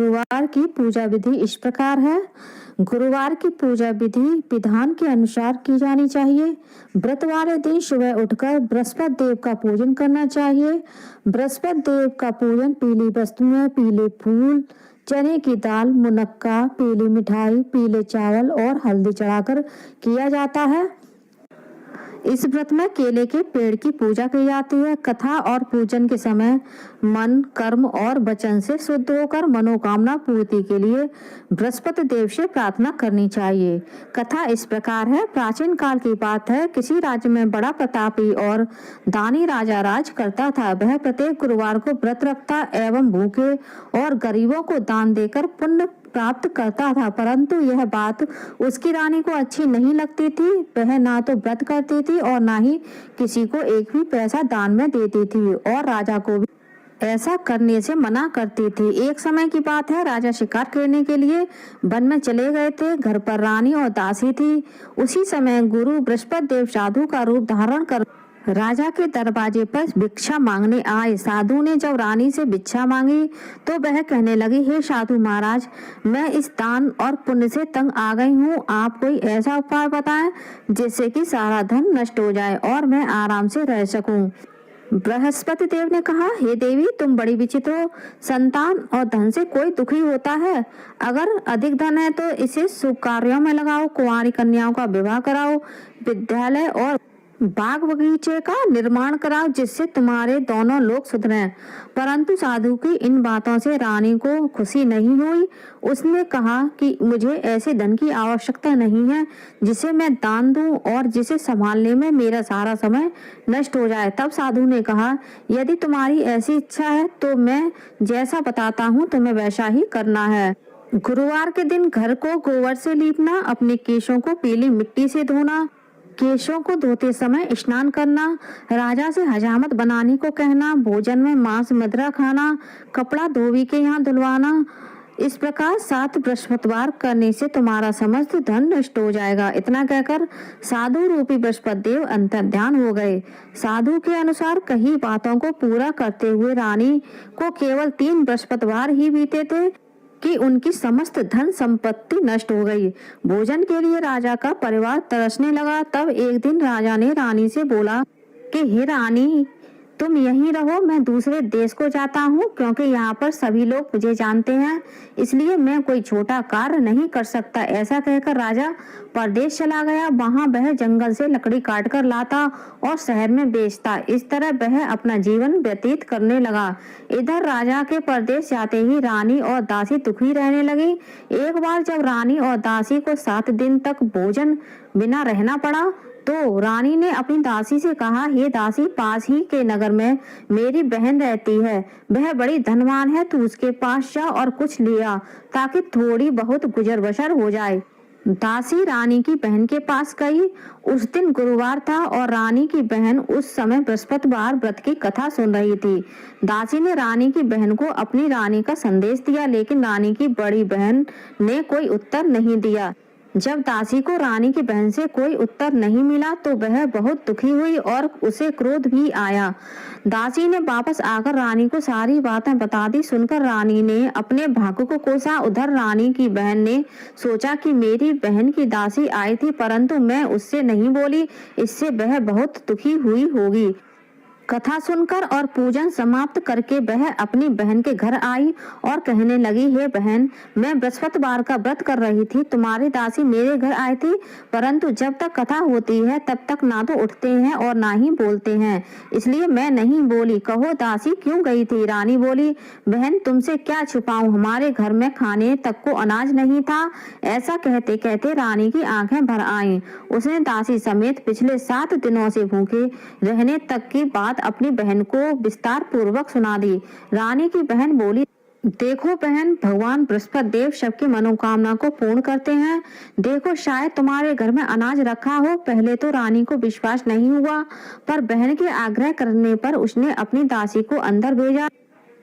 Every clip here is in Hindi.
गुरुवार की पूजा विधि इस प्रकार है। गुरुवार की पूजा विधि विधान के अनुसार की जानी चाहिए। व्रत वाले दिन सुबह उठकर बृहस्पति देव का पूजन करना चाहिए। बृहस्पति देव का पूजन पीली वस्तुएं, पीले फूल, चने की दाल, मुनक्का, पीली मिठाई, पीले चावल और हल्दी चढ़ाकर किया जाता है। इस व्रत में केले के पेड़ की पूजा की जाती है। कथा और पूजन के समय मन, कर्म और वचन से शुद्ध होकर मनोकामना पूर्ति के लिए बृहस्पति देव से प्रार्थना करनी चाहिए। कथा इस प्रकार है। प्राचीन काल की बात है, किसी राज्य में बड़ा प्रतापी और दानी राजा राज करता था। वह प्रत्येक गुरुवार को व्रत रखता एवं भूखे और गरीबों को दान देकर पुण्य प्राप्त करता था, परंतु यह बात उसकी रानी को अच्छी नहीं लगती थी। वह ना तो व्रत करती थी और ना ही किसी को एक भी पैसा दान में देती थी और राजा को भी ऐसा करने से मना करती थी। एक समय की बात है, राजा शिकार करने के लिए वन में चले गए थे। घर पर रानी और दासी थी। उसी समय गुरु बृहस्पति देव साधु का रूप धारण कर राजा के दरवाजे पर भिक्षा मांगने आए। साधु ने जब रानी से भिक्षा मांगी तो वह कहने लगी, हे साधु महाराज, मैं इस दान और पुण्य से तंग आ गई हूँ। आप कोई ऐसा उपाय बताएं जिससे कि सारा धन नष्ट हो जाए और मैं आराम से रह सकूं। बृहस्पति देव ने कहा, हे देवी, तुम बड़ी विचित्र हो। संतान और धन से कोई दुखी होता है। अगर अधिक धन है तो इसे शुभ कार्यों में लगाओ, कुंवारी कन्याओं का विवाह कराओ, विद्यालय और बाग बगीचे का निर्माण कराओ, जिससे तुम्हारे दोनों लोग सुधरें। परंतु साधु की इन बातों से रानी को खुशी नहीं हुई। उसने कहा कि मुझे ऐसे धन की आवश्यकता नहीं है जिसे मैं दान दूं और जिसे संभालने में मेरा सारा समय नष्ट हो जाए। तब साधु ने कहा, यदि तुम्हारी ऐसी इच्छा है तो मैं जैसा बताता हूँ तुम्हें वैसा ही करना है। गुरुवार के दिन घर को गोबर से लीपना, अपने केशों को पीली मिट्टी से धोना, केशों को धोते समय स्नान करना, राजा से हजामत बनाने को कहना, भोजन में मांस मदिरा खाना, कपड़ा धोबी के यहाँ धुलवाना। इस प्रकार 7 बृहस्पतिवार करने से तुम्हारा समस्त धन नष्ट हो जाएगा। इतना कहकर साधु रूपी बृहस्पति देव अंतर्ध्यान हो गए। साधु के अनुसार कही बातों को पूरा करते हुए रानी को केवल 3 बृहस्पतिवार ही बीते थे कि उनकी समस्त धन संपत्ति नष्ट हो गई। भोजन के लिए राजा का परिवार तरसने लगा। तब एक दिन राजा ने रानी से बोला कि हे रानी, तुम यहीं रहो, मैं दूसरे देश को जाता हूँ, क्योंकि यहाँ पर सभी लोग मुझे जानते हैं, इसलिए मैं कोई छोटा कार्य नहीं कर सकता। ऐसा कहकर राजा परदेश चला गया। वहाँ वह जंगल से लकड़ी काट कर लाता और शहर में बेचता। इस तरह वह अपना जीवन व्यतीत करने लगा। इधर राजा के परदेश जाते ही रानी और दासी दुखी रहने लगी। एक बार जब रानी और दासी को 7 दिन तक भोजन बिना रहना पड़ा तो रानी ने अपनी दासी से कहा, हे दासी, पास ही के नगर में मेरी बहन रहती है, वह बड़ी धनवान है, तू उसके पास जा और कुछ ले आ ताकि थोड़ी बहुत गुजर बसर हो जाए। दासी रानी की बहन के पास गई। उस दिन गुरुवार था और रानी की बहन उस समय बृहस्पतिवार व्रत की कथा सुन रही थी। दासी ने रानी की बहन को अपनी रानी का संदेश दिया, लेकिन रानी की बड़ी बहन ने कोई उत्तर नहीं दिया। जब दासी को रानी की बहन से कोई उत्तर नहीं मिला तो वह बहुत दुखी हुई और उसे क्रोध भी आया। दासी ने वापस आकर रानी को सारी बातें बता दी। सुनकर रानी ने अपने भाग्य को कोसा। उधर रानी की बहन ने सोचा कि मेरी बहन की दासी आई थी, परंतु मैं उससे नहीं बोली, इससे वह बहुत दुखी हुई होगी। कथा सुनकर और पूजन समाप्त करके वह अपनी बहन के घर आई और कहने लगी, हे बहन, मैं बृहस्पतिवार का व्रत कर रही थी, तुम्हारी दासी मेरे घर आई थी, परंतु जब तक कथा होती है तब तक ना तो उठते हैं और ना ही बोलते हैं, इसलिए मैं नहीं बोली। कहो दासी क्यों गई थी? रानी बोली, बहन, तुमसे क्या छुपाऊं, हमारे घर में खाने तक को अनाज नहीं था। ऐसा कहते कहते रानी की आंखें भर आईं। उसने दासी समेत पिछले 7 दिनों से भूखे रहने तक की बात अपनी बहन को विस्तार पूर्वक सुना दी। रानी की बहन बोली, देखो बहन, भगवान बृहस्पति देव सबकी मनोकामना को पूर्ण करते हैं। देखो, शायद तुम्हारे घर में अनाज रखा हो। पहले तो रानी को विश्वास नहीं हुआ, पर बहन के आग्रह करने पर उसने अपनी दासी को अंदर भेजा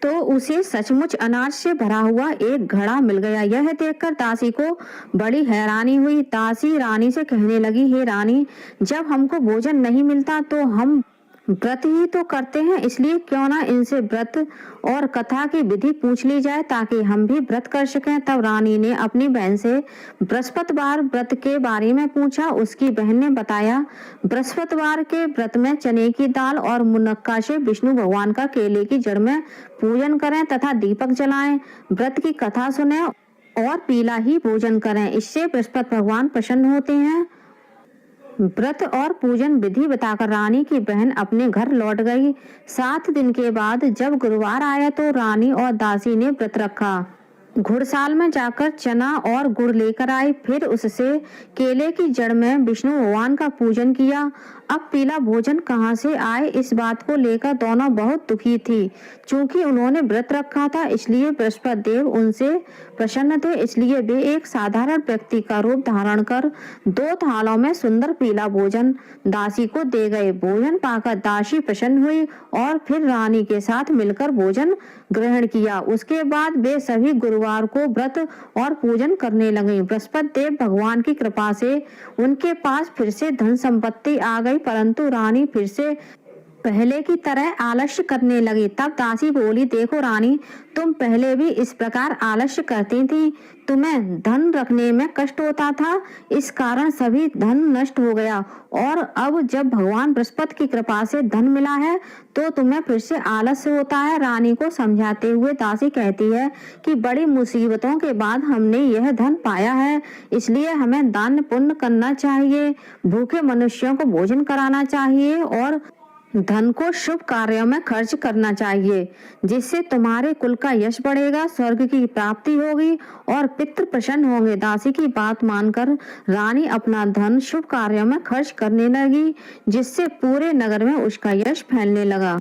तो उसे सचमुच अनाज से भरा हुआ एक घड़ा मिल गया। यह देखकर दासी को बड़ी हैरानी हुई। दासी रानी से कहने लगी, हे रानी, जब हमको भोजन नहीं मिलता तो हम व्रत ही तो करते हैं, इसलिए क्यों ना इनसे व्रत और कथा की विधि पूछ ली जाए ताकि हम भी व्रत कर सकें। तब रानी ने अपनी बहन से बृहस्पतिवार व्रत के बारे में पूछा। उसकी बहन ने बताया, बृहस्पतिवार के व्रत में चने की दाल और मुनक्का से विष्णु भगवान का केले की जड़ में पूजन करें तथा दीपक जलाएं, व्रत की कथा सुने और पीला ही भोजन करें। इससे बृहस्पति भगवान प्रसन्न होते हैं। व्रत और पूजन विधि बताकर रानी की बहन अपने घर लौट गई। 7 दिन के बाद जब गुरुवार आया तो रानी और दासी ने व्रत रखा। घुड़साल में जाकर चना और गुड़ लेकर आई, फिर उससे केले की जड़ में विष्णु भगवान का पूजन किया। अब पीला भोजन कहाँ से आए, इस बात को लेकर दोनों बहुत दुखी थी। चूंकि उन्होंने व्रत रखा था इसलिए बृहस्पति देव उनसे प्रसन्न थे, इसलिए वे एक साधारण व्यक्ति का रूप धारण कर 2 थालों में सुंदर पीला भोजन दासी को दे गए। भोजन पाकर दासी प्रसन्न हुई और फिर रानी के साथ मिलकर भोजन ग्रहण किया। उसके बाद वे सभी गुरुवार को व्रत और पूजन करने लगे। बृहस्पति देव भगवान की कृपा से उनके पास फिर से धन संपत्ति आ गई, परंतु रानी फिर से पहले की तरह आलस्य करने लगी। तब दासी बोली, देखो रानी, तुम पहले भी इस प्रकार आलस्य करती थी, तुम्हें धन रखने में कष्ट होता था, इस कारण सभी धन नष्ट हो गया, और अब जब भगवान बृहस्पति की कृपा से धन मिला है तो तुम्हें फिर से आलस्य होता है। रानी को समझाते हुए दासी कहती है कि बड़ी मुसीबतों के बाद हमने यह धन पाया है, इसलिए हमें दान पुण्य करना चाहिए, भूखे मनुष्यों को भोजन कराना चाहिए और धन को शुभ कार्यों में खर्च करना चाहिए, जिससे तुम्हारे कुल का यश बढ़ेगा, स्वर्ग की प्राप्ति होगी और पितृ प्रसन्न होंगे। दासी की बात मानकर रानी अपना धन शुभ कार्यों में खर्च करने लगी, जिससे पूरे नगर में उसका यश फैलने लगा।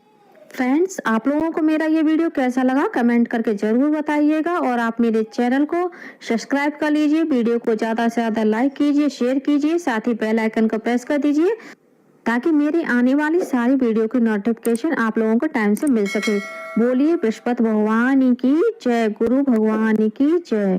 फ्रेंड्स, आप लोगों को मेरा ये वीडियो कैसा लगा कमेंट करके जरूर बताइएगा और आप मेरे चैनल को सब्सक्राइब कर लीजिए, वीडियो को ज्यादा से ज्यादा लाइक कीजिए, शेयर कीजिए, साथ ही बेल आइकन को प्रेस कर दीजिए ताकि मेरी आने वाली सारी वीडियो की नोटिफिकेशन आप लोगों को टाइम से मिल सके। बोलिए बृहस्पति भगवान की जय, गुरु भगवान की जय।